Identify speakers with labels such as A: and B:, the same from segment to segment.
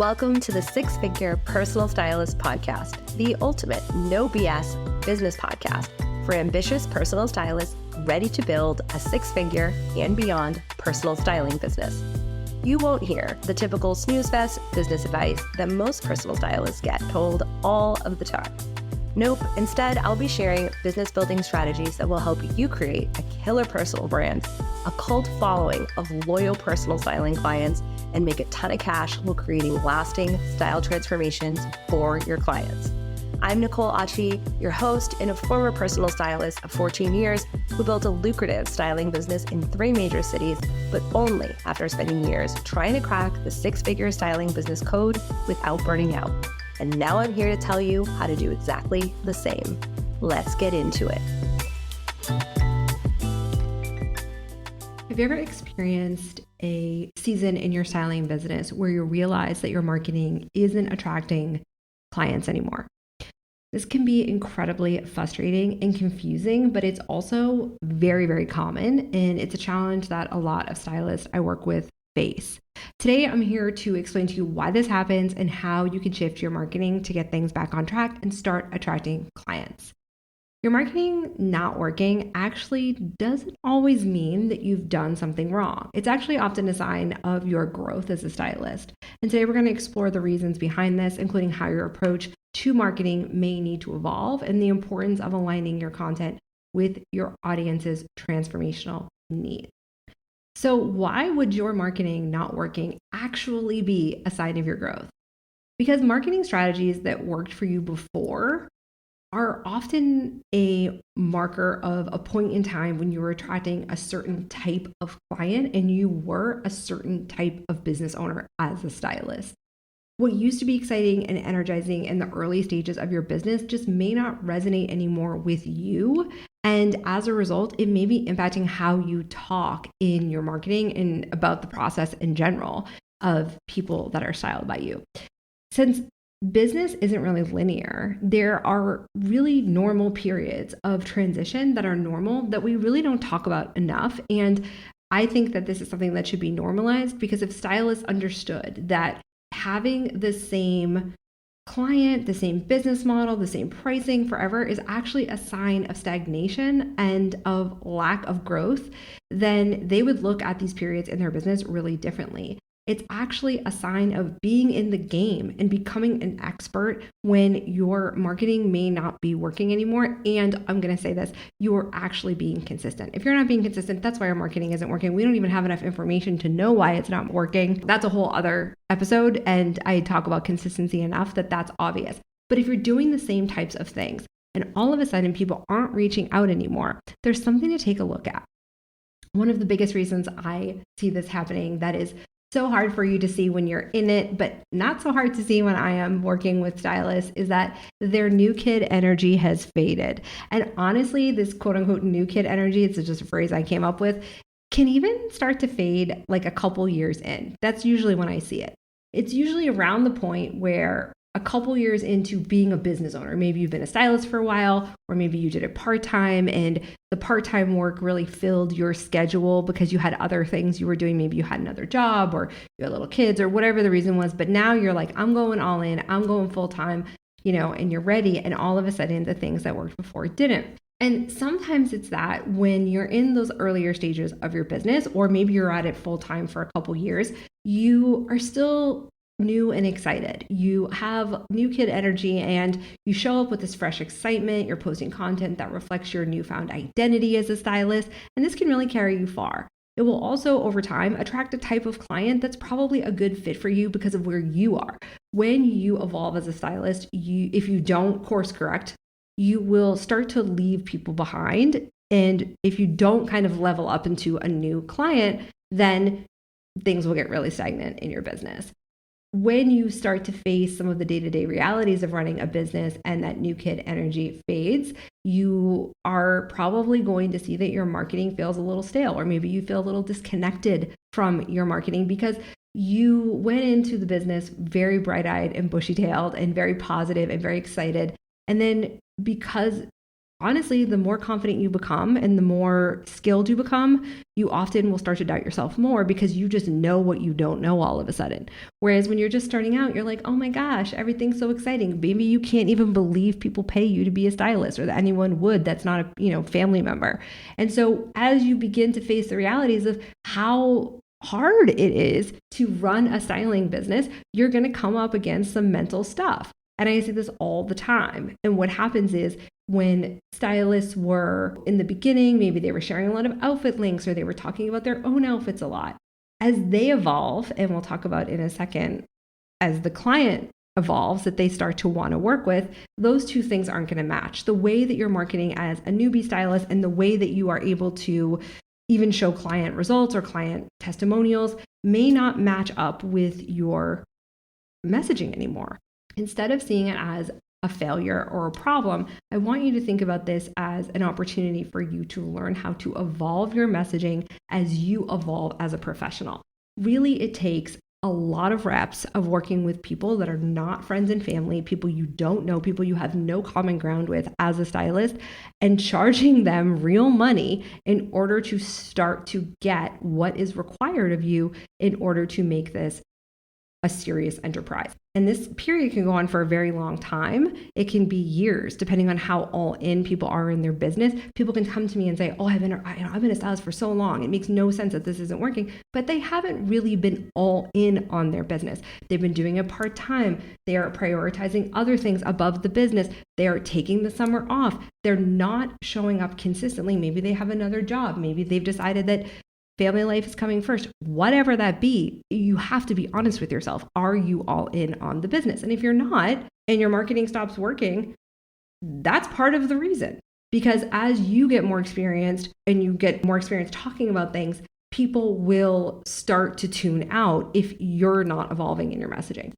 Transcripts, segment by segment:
A: Welcome to the Six Figure Personal Stylist Podcast, the ultimate no BS business podcast for ambitious personal stylists ready to build a six-figure and beyond personal styling business. You won't hear the typical snooze fest business advice that most personal stylists get told all of the time. Nope, instead, I'll be sharing business building strategies that will help you create a killer personal brand, a cult following of loyal personal styling clients, and make a ton of cash while creating lasting style transformations for your clients. I'm Nicole Achi, your host and a former personal stylist of 14 years who built a lucrative styling business in 3 major cities, but only after spending years trying to crack the six-figure styling business code without burning out. And now I'm here to tell you how to do exactly the same. Let's get into it.
B: Have you ever experienced a season in your styling business where you realize that your marketing isn't attracting clients anymore? This can be incredibly frustrating and confusing, but it's also very, very common. And it's a challenge that a lot of stylists I work with face. Today, I'm here to explain to you why this happens and how you can shift your marketing to get things back on track and start attracting clients. Your marketing not working actually doesn't always mean that you've done something wrong. It's actually often a sign of your growth as a stylist. And today we're going to explore the reasons behind this, including how your approach to marketing may need to evolve and the importance of aligning your content with your audience's transformational needs. So why would your marketing not working actually be a sign of your growth? Because marketing strategies that worked for you before are often a marker of a point in time when you were attracting a certain type of client and you were a certain type of business owner as a stylist. What used to be exciting and energizing in the early stages of your business just may not resonate anymore with you. And as a result, it may be impacting how you talk in your marketing and about the process in general of people that are styled by you. Since business isn't really linear, there are really normal periods of transition that are normal that we really don't talk about enough. And I think that this is something that should be normalized, because if stylists understood that having the same client, the same business model, the same pricing forever is actually a sign of stagnation and of lack of growth, then they would look at these periods in their business really differently. It's actually a sign of being in the game and becoming an expert when your marketing may not be working anymore. And I'm going to say this, you're actually being consistent. If you're not being consistent, that's why your marketing isn't working. We don't even have enough information to know why it's not working. That's a whole other episode. And I talk about consistency enough that that's obvious. But if you're doing the same types of things and all of a sudden people aren't reaching out anymore, there's something to take a look at. One of the biggest reasons I see this happening that is so hard for you to see when you're in it, but not so hard to see when I am working with stylists, is that their new kid energy has faded. And honestly, this quote unquote new kid energy, it's just a phrase I came up with, can even start to fade like a couple years in. That's usually when I see it. It's usually around the point where a couple years into being a business owner, maybe you've been a stylist for a while, or maybe you did it part-time and the part-time work really filled your schedule because you had other things you were doing. Maybe you had another job or you had little kids or whatever the reason was. But now you're like, I'm going all in, I'm going full-time, and you're ready. And all of a sudden the things that worked before didn't. And sometimes it's that when you're in those earlier stages of your business, or maybe you're at it full-time for a couple years, you are still new and excited. You have new kid energy and you show up with this fresh excitement. You're posting content that reflects your newfound identity as a stylist, and this can really carry you far. It will also, over time, attract a type of client that's probably a good fit for you because of where you are. When you evolve as a stylist, if you don't course correct, you will start to leave people behind. And if you don't kind of level up into a new client, then things will get really stagnant in your business. When you start to face some of the day-to-day realities of running a business and that new kid energy fades, you are probably going to see that your marketing feels a little stale, or maybe you feel a little disconnected from your marketing because you went into the business very bright-eyed and bushy-tailed and very positive and very excited. And then because honestly, the more confident you become and the more skilled you become, you often will start to doubt yourself more because you just know what you don't know all of a sudden. Whereas when you're just starting out, you're like, oh my gosh, everything's so exciting. Maybe you can't even believe people pay you to be a stylist or that anyone would that's not a family member. And so as you begin to face the realities of how hard it is to run a styling business, you're going to come up against some mental stuff. And I say this all the time. And what happens is when stylists were in the beginning, maybe they were sharing a lot of outfit links or they were talking about their own outfits a lot. As they evolve, and we'll talk about in a second, as the client evolves that they start to want to work with, those two things aren't going to match. The way that you're marketing as a newbie stylist and the way that you are able to even show client results or client testimonials may not match up with your messaging anymore. Instead of seeing it as a failure or a problem, I want you to think about this as an opportunity for you to learn how to evolve your messaging as you evolve as a professional. Really, it takes a lot of reps of working with people that are not friends and family, people you don't know, people you have no common ground with as a stylist, and charging them real money in order to start to get what is required of you in order to make this a serious enterprise. And this period can go on for a very long time. It can be years, depending on how all in people are in their business. People can come to me and say, oh, I've been a stylist for so long. It makes no sense that this isn't working. But they haven't really been all in on their business. They've been doing it part-time. They are prioritizing other things above the business. They are taking the summer off. They're not showing up consistently. Maybe they have another job. Maybe they've decided that family life is coming first. Whatever that be, you have to be honest with yourself. Are you all in on the business? And if you're not, and your marketing stops working, that's part of the reason. Because as you get more experienced and you get more experience talking about things, people will start to tune out if you're not evolving in your messaging.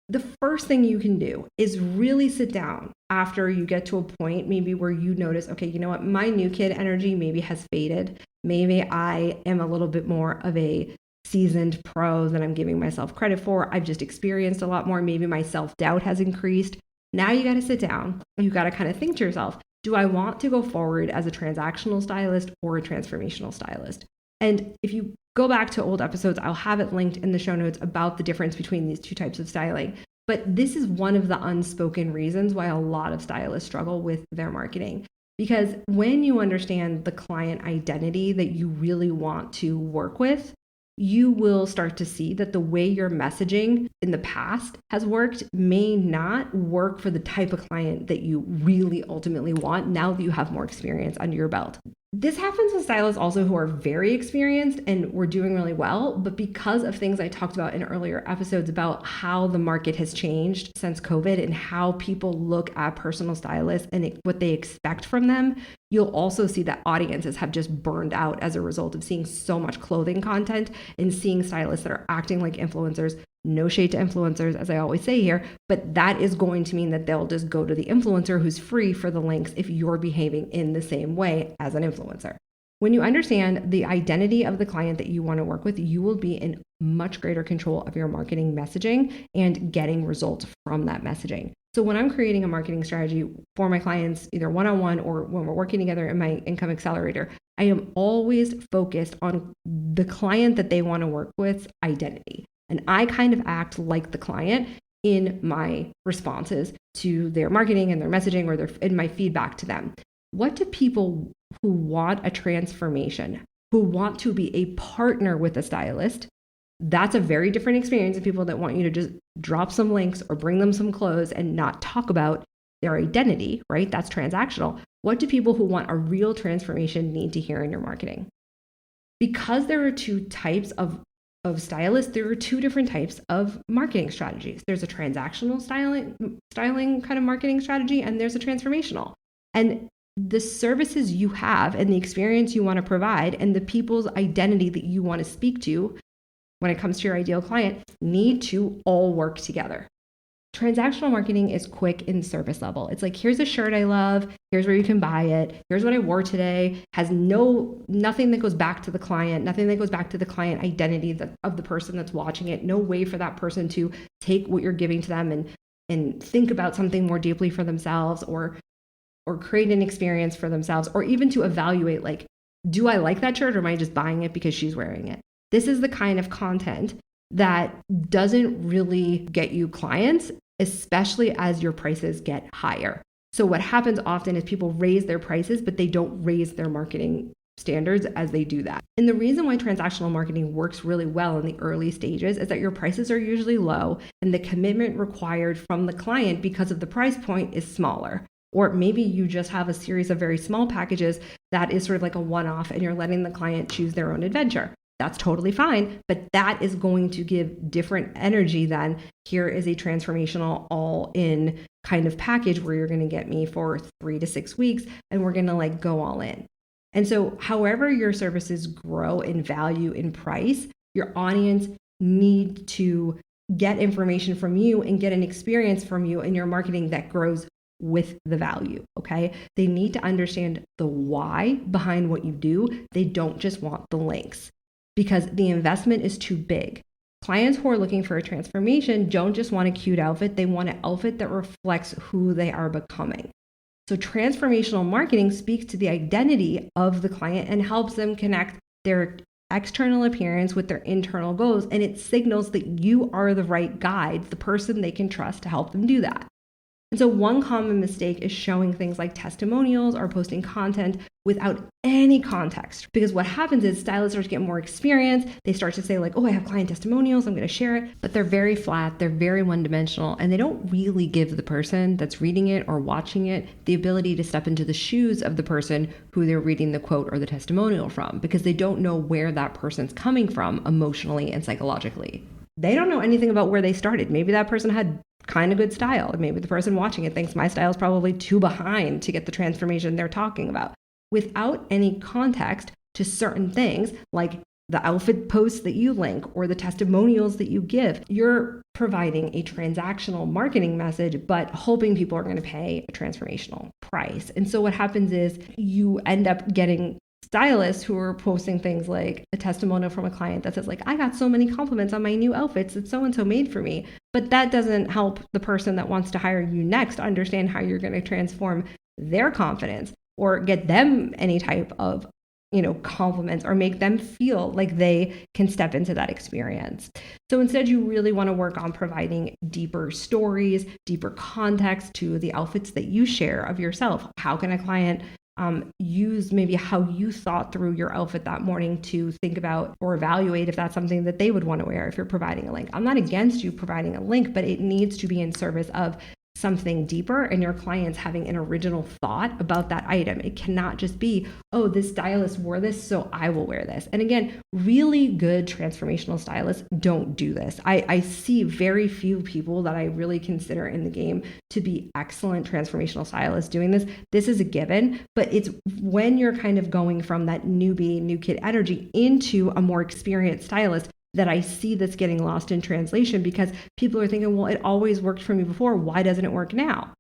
B: The first thing you can do is really sit down after you get to a point maybe where you notice, okay, you know what, my new kid energy maybe has faded. Maybe I am a little bit more of a seasoned pro than I'm giving myself credit for. I've just experienced a lot more. Maybe my self-doubt has increased. Now you got to sit down. You got to kind of think to yourself, do I want to go forward as a transactional stylist or a transformational stylist? And if you go back to old episodes, I'll have it linked in the show notes about the difference between these two types of styling. But this is one of the unspoken reasons why a lot of stylists struggle with their marketing. Because when you understand the client identity that you really want to work with, you will start to see that the way your messaging in the past has worked may not work for the type of client that you really ultimately want now that you have more experience under your belt. This happens with stylists also who are very experienced and we're doing really well, but because of things I talked about in earlier episodes about how the market has changed since COVID and how people look at personal stylists and what they expect from them, you'll also see that audiences have just burned out as a result of seeing so much clothing content and seeing stylists that are acting like influencers. No shade to influencers, as I always say here, but that is going to mean that they'll just go to the influencer who's free for the links if you're behaving in the same way as an influencer. When you understand the identity of the client that you want to work with, you will be in much greater control of your marketing messaging and getting results from that messaging. So when I'm creating a marketing strategy for my clients, either one-on-one or when we're working together in my income accelerator, I am always focused on the client that they want to work with identity. And I kind of act like the client in my responses to their marketing and their messaging or in my feedback to them. What do people who want a transformation, who want to be a partner with a stylist, that's a very different experience than people that want you to just drop some links or bring them some clothes and not talk about their identity, right? That's transactional. What do people who want a real transformation need to hear in your marketing? Because there are two types of stylists, there are two different types of marketing strategies. There's a transactional styling kind of marketing strategy, and there's a transformational. And the services you have and the experience you want to provide and the people's identity that you want to speak to when it comes to your ideal client need to all work together. Transactional marketing is quick and service level. It's like, here's a shirt I love. Here's where you can buy it. Here's what I wore today. Has nothing that goes back to the client, nothing that goes back to the client identity of the person that's watching it. No way for that person to take what you're giving to them and think about something more deeply for themselves or or create an experience for themselves, or even to evaluate, like, do I like that shirt or am I just buying it because she's wearing it? This is the kind of content that doesn't really get you clients, especially as your prices get higher. So what happens often is people raise their prices, but they don't raise their marketing standards as they do that. And the reason why transactional marketing works really well in the early stages is that your prices are usually low and the commitment required from the client because of the price point is smaller. Or maybe you just have a series of very small packages that is sort of like a one-off and you're letting the client choose their own adventure. That's totally fine, but that is going to give different energy than here is a transformational all-in kind of package where you're going to get me for 3 to 6 weeks and we're going to like go all in. And so however your services grow in value, in price, your audience need to get information from you and get an experience from you in your marketing that grows with the value, okay? They need to understand the why behind what you do. They don't just want the links because the investment is too big. Clients who are looking for a transformation don't just want a cute outfit. They want an outfit that reflects who they are becoming. So transformational marketing speaks to the identity of the client and helps them connect their external appearance with their internal goals. And it signals that you are the right guide, the person they can trust to help them do that. And so one common mistake is showing things like testimonials or posting content without any context. Because what happens is stylists start to get more experience. They start to say like, oh, I have client testimonials, I'm going to share it. But they're very flat, they're very one-dimensional, and they don't really give the person that's reading it or watching it the ability to step into the shoes of the person who they're reading the quote or the testimonial from, because they don't know where that person's coming from emotionally and psychologically. They don't know anything about where they started. Maybe that person had kind of good style. And maybe the person watching it thinks my style is probably too behind to get the transformation they're talking about. Without any context to certain things like the outfit posts that you link or the testimonials that you give, you're providing a transactional marketing message, but hoping people are going to pay a transformational price. And so what happens is you end up getting stylists who are posting things like a testimonial from a client that says like, I got so many compliments on my new outfits that so-and-so made for me. But that doesn't help the person that wants to hire you next understand how you're going to transform their confidence or get them any type of, compliments or make them feel like they can step into that experience. So instead, you really want to work on providing deeper stories, deeper context to the outfits that you share of yourself. How can a client use maybe how you thought through your outfit that morning to think about or evaluate if that's something that they would want to wear if you're providing a link. I'm not against you providing a link, but it needs to be in service of something deeper and your clients having an original thought about that item. It cannot just be, oh, this stylist wore this, so I will wear this. And again, really good transformational stylists don't do this. I see very few people that I really consider in the game to be excellent transformational stylists doing this. This is a given, but it's when you're kind of going from that newbie, new kid energy into a more experienced stylist that I see that's getting lost in translation because people are thinking, well, it always worked for me before. Why doesn't it work now?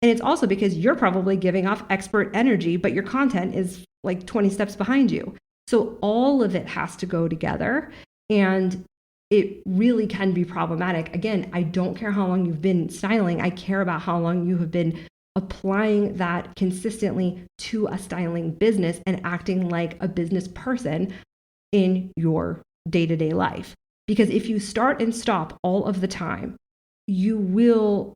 B: And it's also because you're probably giving off expert energy, but your content is like 20 steps behind you. So all of it has to go together. And it really can be problematic. Again, I don't care how long you've been styling. I care about how long you have been applying that consistently to a styling business and acting like a business person in your day-to-day life. Because if you start and stop all of the time, you will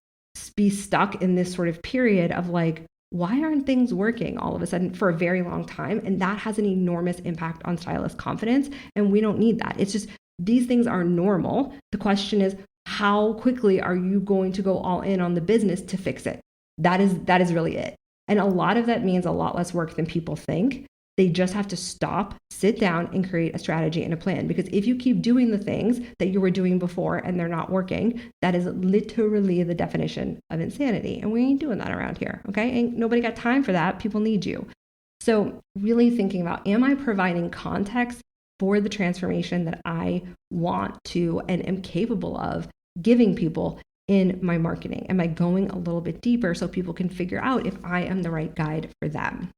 B: be stuck in this sort of period of like, why aren't things working all of a sudden for a very long time? And that has an enormous impact on stylist confidence. And we don't need that. It's just, these things are normal. The question is, how quickly are you going to go all in on the business to fix it? That is really it. And a lot of that means a lot less work than people think. They just have to stop, sit down, and create a strategy and a plan. Because if you keep doing the things that you were doing before and they're not working, that is literally the definition of insanity. And we ain't doing that around here, okay? Ain't nobody got time for that. People need you. So really thinking about, am I providing context for the transformation that I want to and am capable of giving people in my marketing? Am I going a little bit deeper so people can figure out if I am the right guide for them?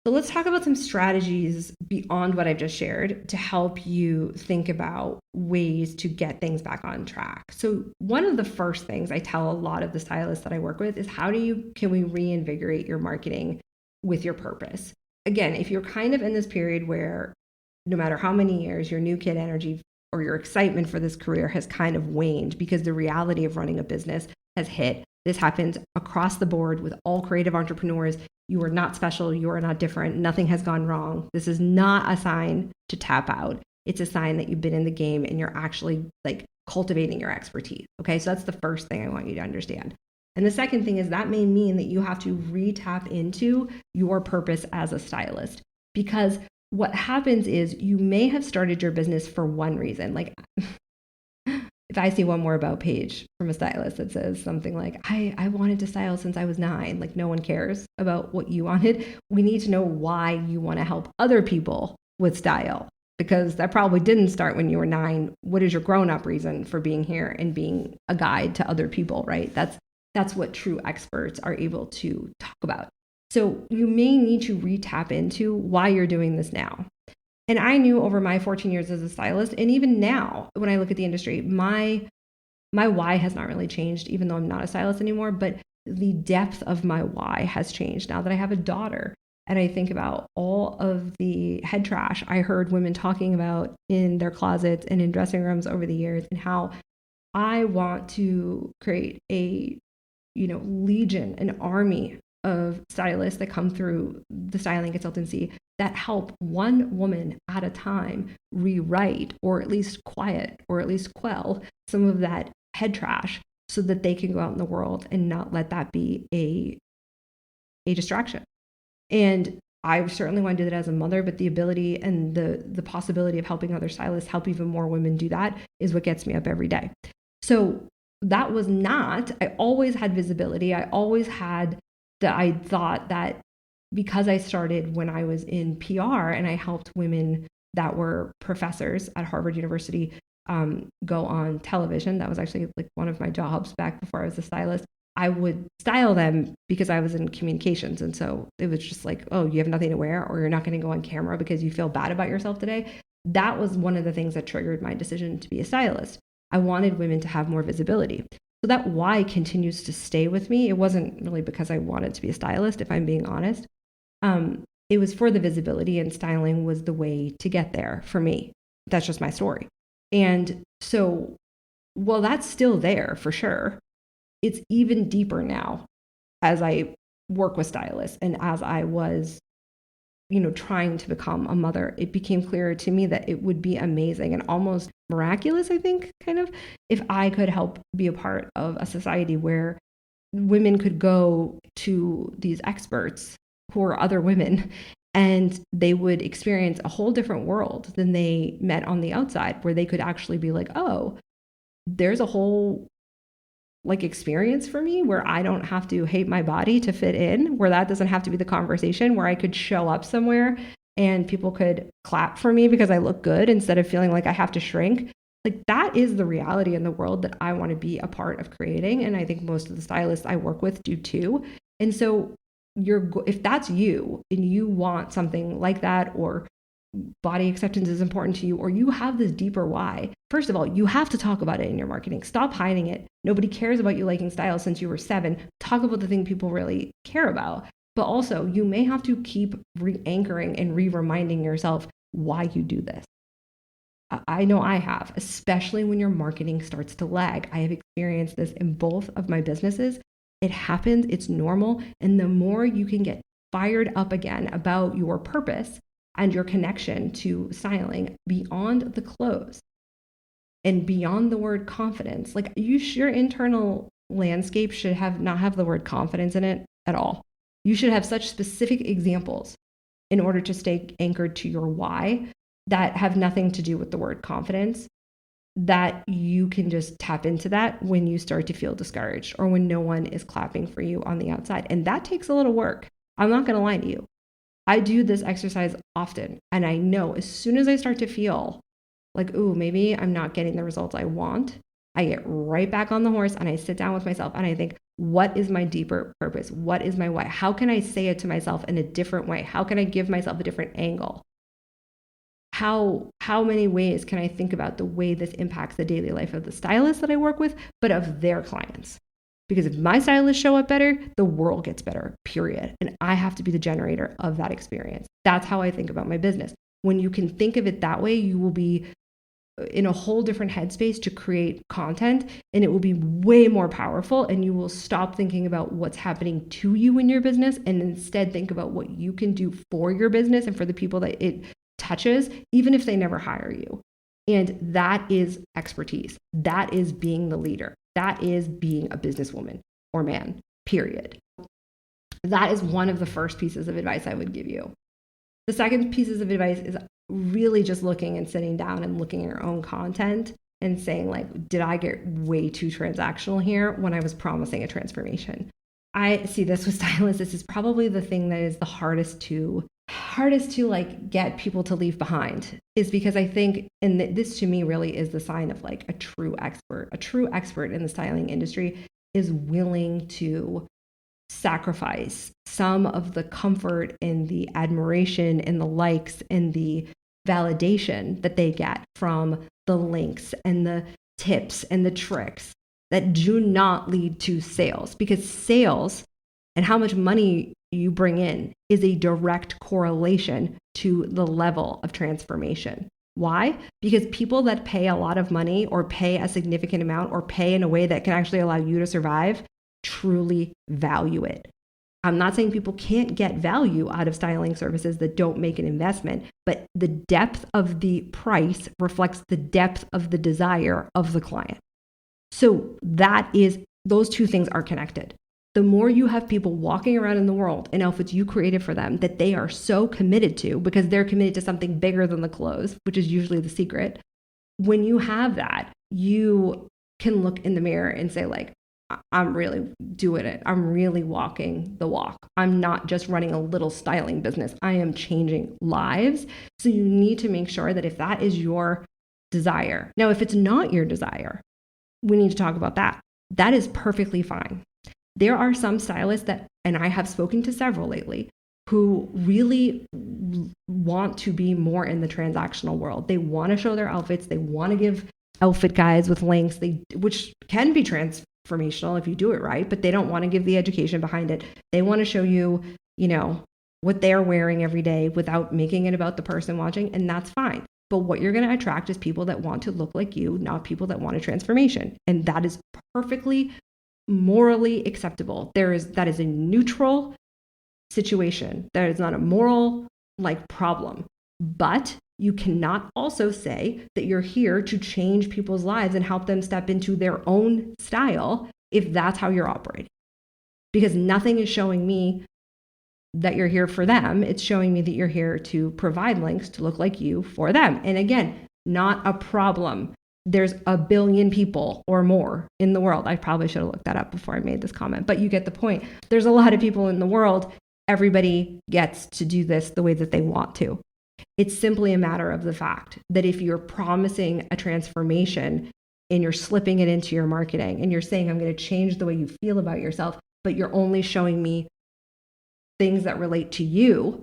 B: So let's talk about some strategies beyond what I've just shared to help you think about ways to get things back on track. So one of the first things I tell a lot of the stylists that I work with is can we reinvigorate your marketing with your purpose? Again, if you're kind of in this period where no matter how many years your new kid energy or your excitement for this career has kind of waned because the reality of running a business has hit. This happens across the board with all creative entrepreneurs. You are not special. You are not different. Nothing has gone wrong. This is not a sign to tap out. It's a sign that you've been in the game and you're actually like cultivating your expertise. Okay. So that's the first thing I want you to understand. And the second thing is that may mean that you have to re-tap into your purpose as a stylist, because what happens is you may have started your business for one reason. Like if I see one more about page from a stylist that says something like, I wanted to style since I was 9, like no one cares about what you wanted. We need to know why you want to help other people with style, because that probably didn't start when you were 9. What is your grown-up reason for being here and being a guide to other people, right? That's what true experts are able to talk about. So you may need to re-tap into why you're doing this now. And I knew over my 14 years as a stylist, and even now when I look at the industry, my why has not really changed, even though I'm not a stylist anymore, but the depth of my why has changed now that I have a daughter. And I think about all of the head trash I heard women talking about in their closets and in dressing rooms over the years, and how I want to create a, legion, an army of stylists that come through the styling consultancy that help one woman at a time rewrite or at least quiet or at least quell some of that head trash so that they can go out in the world and not let that be a distraction. And I certainly want to do that as a mother, but the ability and the possibility of helping other stylists help even more women do that is what gets me up every day. So that was not, I always had visibility. I always had I thought that because I started when I was in PR and I helped women that were professors at Harvard University go on television. That was actually like one of my jobs back before I was a stylist. I would style them because I was in communications. And so it was just like, oh, you have nothing to wear, or you're not going to go on camera because you feel bad about yourself today. That was one of the things that triggered my decision to be a stylist. I wanted women to have more visibility. So that why continues to stay with me. It wasn't really because I wanted to be a stylist, if I'm being honest. It was for the visibility, and styling was the way to get there for me. That's just my story. And so, well, that's still there for sure. It's even deeper now as I work with stylists and as I was, trying to become a mother. It became clearer to me that it would be amazing and almost miraculous, I think, kind of, if I could help be a part of a society where women could go to these experts who are other women, and they would experience a whole different world than they met on the outside, where they could actually be like, oh, there's a whole experience for me where I don't have to hate my body to fit in, where that doesn't have to be the conversation, where I could show up somewhere and people could clap for me because I look good instead of feeling like I have to shrink. Like, that is the reality in the world that I want to be a part of creating. And I think most of the stylists I work with do too. And so if that's you and you want something like that, or body acceptance is important to you, or you have this deeper why, first of all, you have to talk about it in your marketing. Stop hiding it. Nobody cares about you liking style since you were 7. Talk about the thing people really care about. But also, you may have to keep re-anchoring and re-reminding yourself why you do this. I know I have, especially when your marketing starts to lag. I have experienced this in both of my businesses. It happens. It's normal. And the more you can get fired up again about your purpose and your connection to styling beyond the clothes and beyond the word confidence, like your internal landscape should not have the word confidence in it at all. You should have such specific examples in order to stay anchored to your why that have nothing to do with the word confidence, that you can just tap into that when you start to feel discouraged or when no one is clapping for you on the outside. And that takes a little work. I'm not going to lie to you. I do this exercise often, and I know as soon as I start to feel like, ooh, maybe I'm not getting the results I want, I get right back on the horse and I sit down with myself and I think, What is my deeper purpose? What is my why? How can I say it to myself in a different way? How can I give myself a different angle? How many ways can I think about the way this impacts the daily life of the stylist that I work with, but of their clients? Because if my stylists show up better, the world gets better, period. And I have to be the generator of that experience. That's how I think about my business. When you can think of it that way, you will be in a whole different headspace to create content, and it will be way more powerful, and you will stop thinking about what's happening to you in your business and instead think about what you can do for your business and for the people that it touches, even if they never hire you. And that is expertise. That is being the leader. That is being a businesswoman or man, period. That is one of the first pieces of advice I would give you. The second pieces of advice is really just looking and sitting down and looking at your own content and saying, like, did I get way too transactional here when I was promising a transformation? I see this with stylists. This is probably the thing that is the hardest to like get people to leave behind, is because I think, and this to me really is the sign of like a true expert in the styling industry is willing to sacrifice some of the comfort and the admiration and the likes and the validation that they get from the links and the tips and the tricks that do not lead to sales, because sales and how much money you bring in is a direct correlation to the level of transformation. Why? Because people that pay a lot of money or pay a significant amount or pay in a way that can actually allow you to survive truly value it. I'm not saying people can't get value out of styling services that don't make an investment, but the depth of the price reflects the depth of the desire of the client. So those two things are connected. The more you have people walking around in the world in outfits you created for them that they are so committed to because they're committed to something bigger than the clothes, which is usually the secret. When you have that, you can look in the mirror and say, like, I'm really doing it. I'm really walking the walk. I'm not just running a little styling business. I am changing lives. So you need to make sure that if that is your desire. Now, if it's not your desire, we need to talk about that. That is perfectly fine. There are some stylists that, and I have spoken to several lately, who really want to be more in the transactional world. They want to show their outfits. They want to give outfit guides with links, which can be transformational if you do it right, but they don't want to give the education behind it. They want to show you, what they're wearing every day without making it about the person watching, and that's fine. But what you're going to attract is people that want to look like you, not people that want a transformation. And that is perfectly morally acceptable. That is a neutral situation. That is not a moral problem. But you cannot also say that you're here to change people's lives and help them step into their own style if that's how you're operating. Because nothing is showing me that you're here for them. It's showing me that you're here to provide links to look like you for them. And again, not a problem. There's a billion people or more in the world. I probably should have looked that up before I made this comment, but you get the point. There's a lot of people in the world. Everybody gets to do this the way that they want to. It's simply a matter of the fact that if you're promising a transformation and you're slipping it into your marketing and you're saying, I'm going to change the way you feel about yourself, but you're only showing me things that relate to you,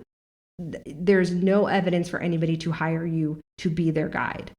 B: there's no evidence for anybody to hire you to be their guide.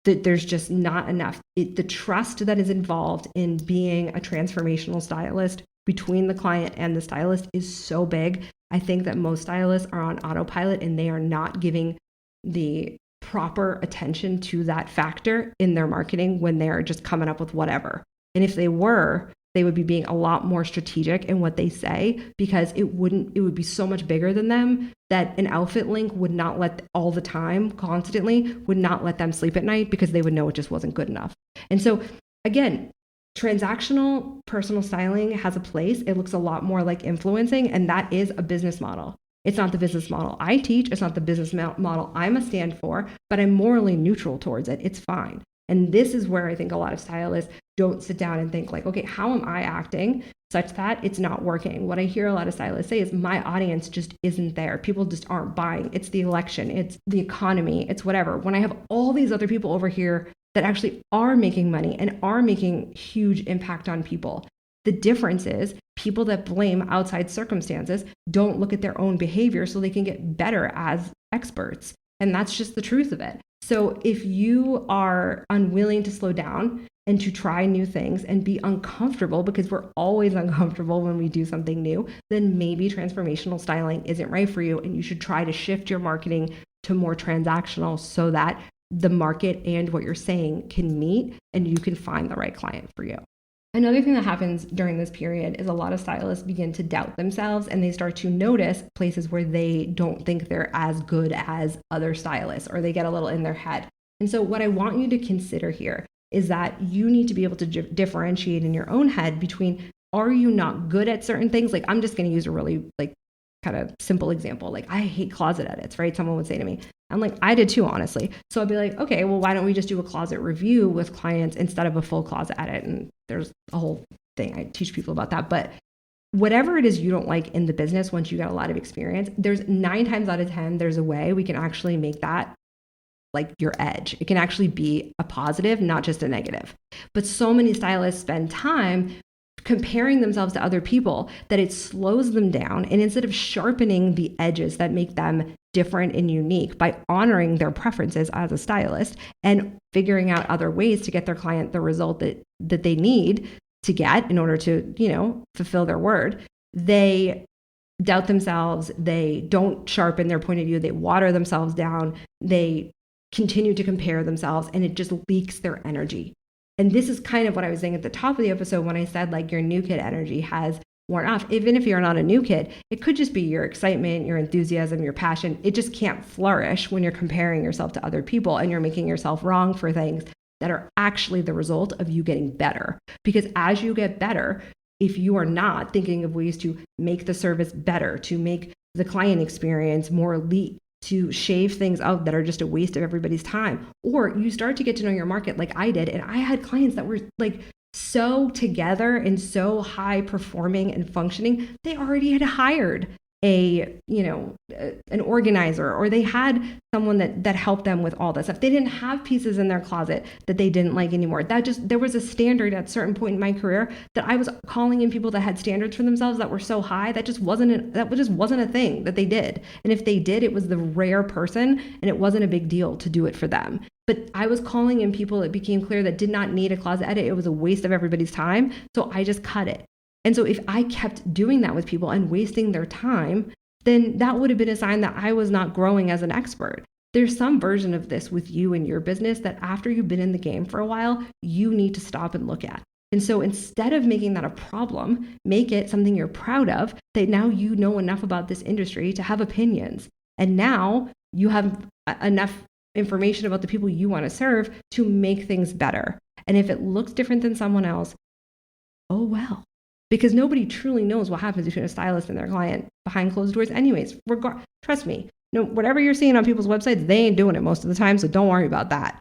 B: There's just not enough. The trust that is involved in being a transformational stylist between the client and the stylist is so big. I think that most stylists are on autopilot and they are not giving the proper attention to that factor in their marketing when they're just coming up with whatever. And if they were, they would be being a lot more strategic in what they say, because it would be so much bigger than them that an outfit link would not let all the time, constantly, would not let them sleep at night because they would know it just wasn't good enough. And so again, transactional personal styling has a place. It looks a lot more like influencing, and that is a business model. It's not the business model I teach. It's not the business model I'm a stand for, but I'm morally neutral towards it. It's fine. And this is where I think a lot of stylists don't sit down and think like, okay, how am I acting such that it's not working? What I hear a lot of stylists say is my audience just isn't there. People just aren't buying. It's the election. It's the economy. It's whatever. When I have all these other people over here that actually are making money and are making huge impact on people, The difference is people that blame outside circumstances don't look at their own behavior so they can get better as experts. And that's just the truth of it. So if you are unwilling to slow down and to try new things and be uncomfortable, because we're always uncomfortable when we do something new, then maybe transformational styling isn't right for you. And you should try to shift your marketing to more transactional so that the market and what you're saying can meet and you can find the right client for you. Another thing that happens during this period is a lot of stylists begin to doubt themselves and they start to notice places where they don't think they're as good as other stylists, or they get a little in their head. And so what I want you to consider here is that you need to be able to differentiate in your own head between, are you not good at certain things? Like, I'm just going to use a really kind of simple example. Like, I hate closet edits, right? Someone would say to me, I'm like, I did too, honestly. So I'd be like, okay, well, why don't we just do a closet review with clients instead of a full closet edit? And there's a whole thing. I teach people about that. But whatever it is you don't like in the business, once you get a lot of experience, there's 9 times out of 10, there's a way we can actually make that like your edge. It can actually be a positive, not just a negative. But so many stylists spend time comparing themselves to other people that it slows them down. And instead of sharpening the edges that make them different and unique by honoring their preferences as a stylist and figuring out other ways to get their client the result that they need to get in order to, fulfill their word, they doubt themselves. They don't sharpen their point of view. They water themselves down. They continue to compare themselves, and it just leaks their energy. And this is kind of what I was saying at the top of the episode when I said, like, your new kid energy has worn off. Even if you're not a new kid, it could just be your excitement, your enthusiasm, your passion. It just can't flourish when you're comparing yourself to other people and you're making yourself wrong for things that are actually the result of you getting better. Because as you get better, if you are not thinking of ways to make the service better, to make the client experience more elite, to shave things out that are just a waste of everybody's time, or you start to get to know your market like I did. And I had clients that were like so together and so high performing and functioning, they already had hired an organizer, or they had someone that helped them with all this stuff. They didn't have pieces in their closet that they didn't like anymore. There was a standard at a certain point in my career that I was calling in people that had standards for themselves that were so high that just wasn't a thing that they did. And if they did, it was the rare person, and it wasn't a big deal to do it for them. But I was calling in people, it became clear, that did not need a closet edit. It was a waste of everybody's time. So I just cut it. And so if I kept doing that with people and wasting their time, then that would have been a sign that I was not growing as an expert. There's some version of this with you and your business that after you've been in the game for a while, you need to stop and look at. And so instead of making that a problem, make it something you're proud of, that now you know enough about this industry to have opinions. And now you have enough information about the people you want to serve to make things better. And if it looks different than someone else, oh well. Because nobody truly knows what happens between a stylist and their client behind closed doors anyways. Trust me, whatever you're seeing on people's websites, they ain't doing it most of the time, so don't worry about that.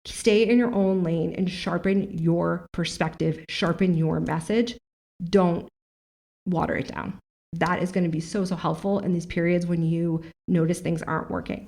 B: Stay in your own lane and sharpen your perspective, sharpen your message. Don't water it down. That is going to be so helpful in these periods when you notice things aren't working.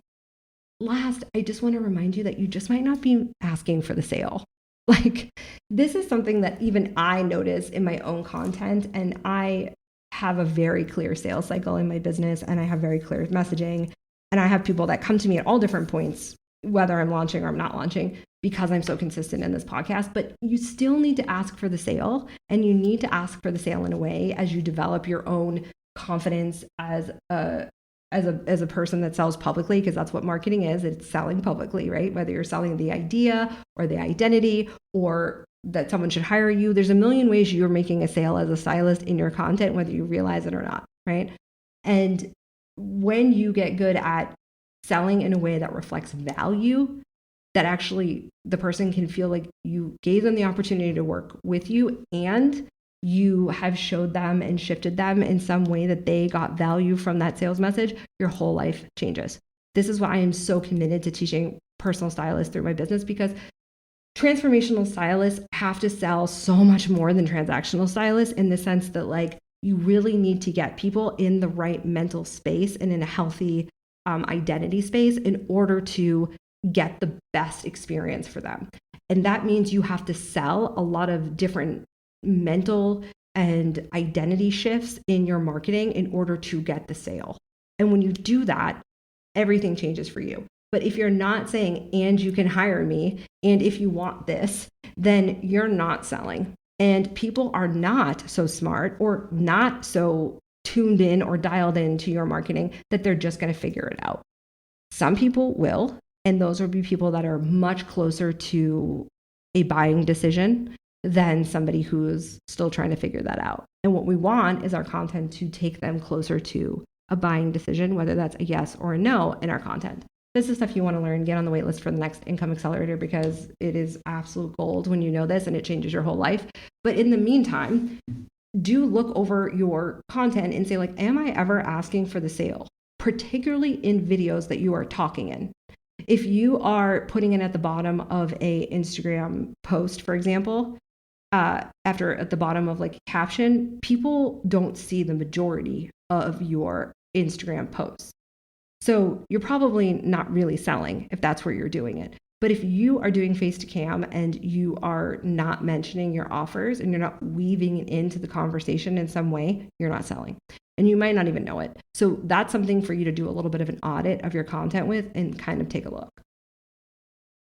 B: Last, I just want to remind you that you just might not be asking for the sale. Like, this is something that even I notice in my own content, and I have a very clear sales cycle in my business, and I have very clear messaging, and I have people that come to me at all different points, whether I'm launching or I'm not launching, because I'm so consistent in this podcast. But you still need to ask for the sale, and you need to ask for the sale in a way as you develop your own confidence as a person that sells publicly, because that's what marketing is. It's selling publicly, right? Whether you're selling the idea or the identity or that someone should hire you, there's a million ways you're making a sale as a stylist in your content, whether you realize it or not, right? And when you get good at selling in a way that reflects value, that actually the person can feel like you gave them the opportunity to work with you, and you have showed them and shifted them in some way that they got value from that sales message, your whole life changes. This is why I am so committed to teaching personal stylists through my business, because transformational stylists have to sell so much more than transactional stylists, in the sense that, like, you really need to get people in the right mental space and in a healthy identity space in order to get the best experience for them. And that means you have to sell a lot of different mental and identity shifts in your marketing in order to get the sale. And when you do that, everything changes for you. But if you're not saying, and you can hire me, and if you want this, then you're not selling. And people are not so smart or not so tuned in or dialed into your marketing that they're just going to figure it out. Some people will, and those will be people that are much closer to a buying decision than somebody who's still trying to figure that out. And what we want is our content to take them closer to a buying decision, whether that's a yes or a no in our content. This is stuff you want to learn. Get on the wait list for the next Income Accelerator because it is absolute gold when you know this and it changes your whole life. But in the meantime, do look over your content and say, like, am I ever asking for the sale? Particularly in videos that you are talking in. If you are putting it at the bottom of a Instagram post, for example, after at the bottom of like caption, people don't see the majority of your Instagram posts. So you're probably not really selling if that's where you're doing it. But if you are doing face to cam and you are not mentioning your offers and you're not weaving it into the conversation in some way, you're not selling. And you might not even know it. So that's something for you to do a little bit of an audit of your content with and kind of take a look.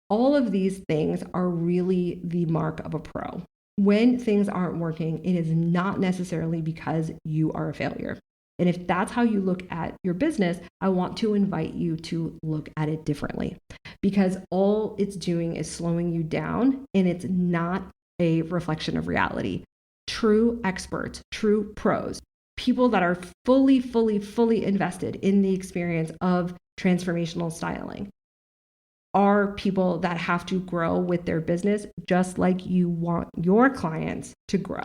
B: All of these things are really the mark of a pro. When things aren't working, it is not necessarily because you are a failure. And if that's how you look at your business, I want to invite you to look at it differently because all it's doing is slowing you down and it's not a reflection of reality. True experts, true pros, people that are fully invested in the experience of transformational styling are people that have to grow with their business just like you want your clients to grow.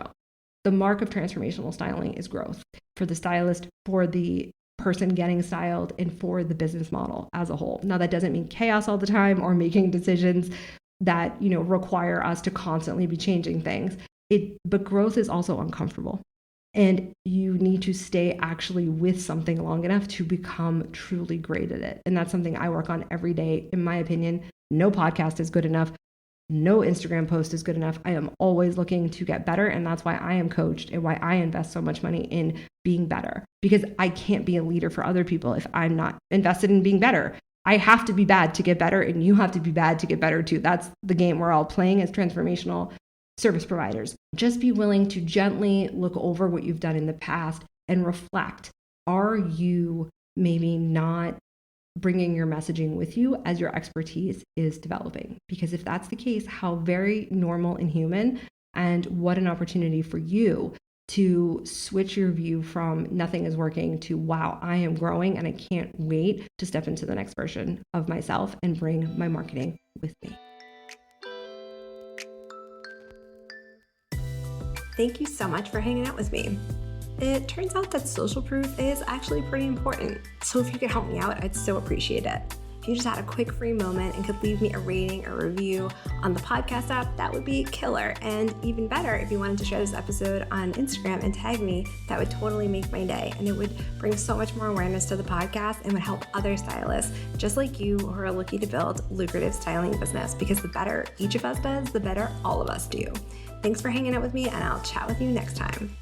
B: The mark of transformational styling is growth for the stylist, for the person getting styled, and for the business model as a whole. Now, that doesn't mean chaos all the time or making decisions that, require us to constantly be changing things. But growth is also uncomfortable. And you need to stay actually with something long enough to become truly great at it. And that's something I work on every day. In my opinion, no podcast is good enough. No Instagram post is good enough. I am always looking to get better. And that's why I am coached and why I invest so much money in being better, because I can't be a leader for other people if I'm not invested in being better. I have to be bad to get better, and you have to be bad to get better too. That's the game we're all playing as transformational service providers. Just be willing to gently look over what you've done in the past and reflect. Are you maybe not bringing your messaging with you as your expertise is developing? Because if that's the case, how very normal and human, and what an opportunity for you to switch your view from nothing is working to, wow, I am growing and I can't wait to step into the next version of myself and bring my marketing with me.
A: Thank you so much for hanging out with me. It turns out that social proof is actually pretty important. So if you could help me out, I'd so appreciate it. If you just had a quick free moment and could leave me a rating or review on the podcast app, that would be killer. And even better, if you wanted to share this episode on Instagram and tag me, that would totally make my day. And it would bring so much more awareness to the podcast and would help other stylists just like you who are looking to build lucrative styling business, because the better each of us does, the better all of us do. Thanks for hanging out with me, and I'll chat with you next time.